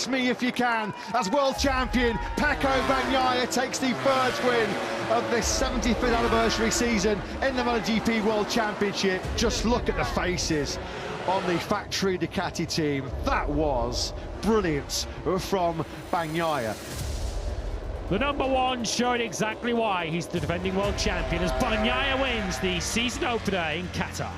Text me if you can, as world champion Peccobagnaia takes the first win of this 75th anniversary season in the MotoGP World Championship. Just look at the faces on the factory Ducati team. That was brilliant from Bagnaia. The number one showed exactly why he's the defending world champion as Bagnaia wins the season opener in Qatar.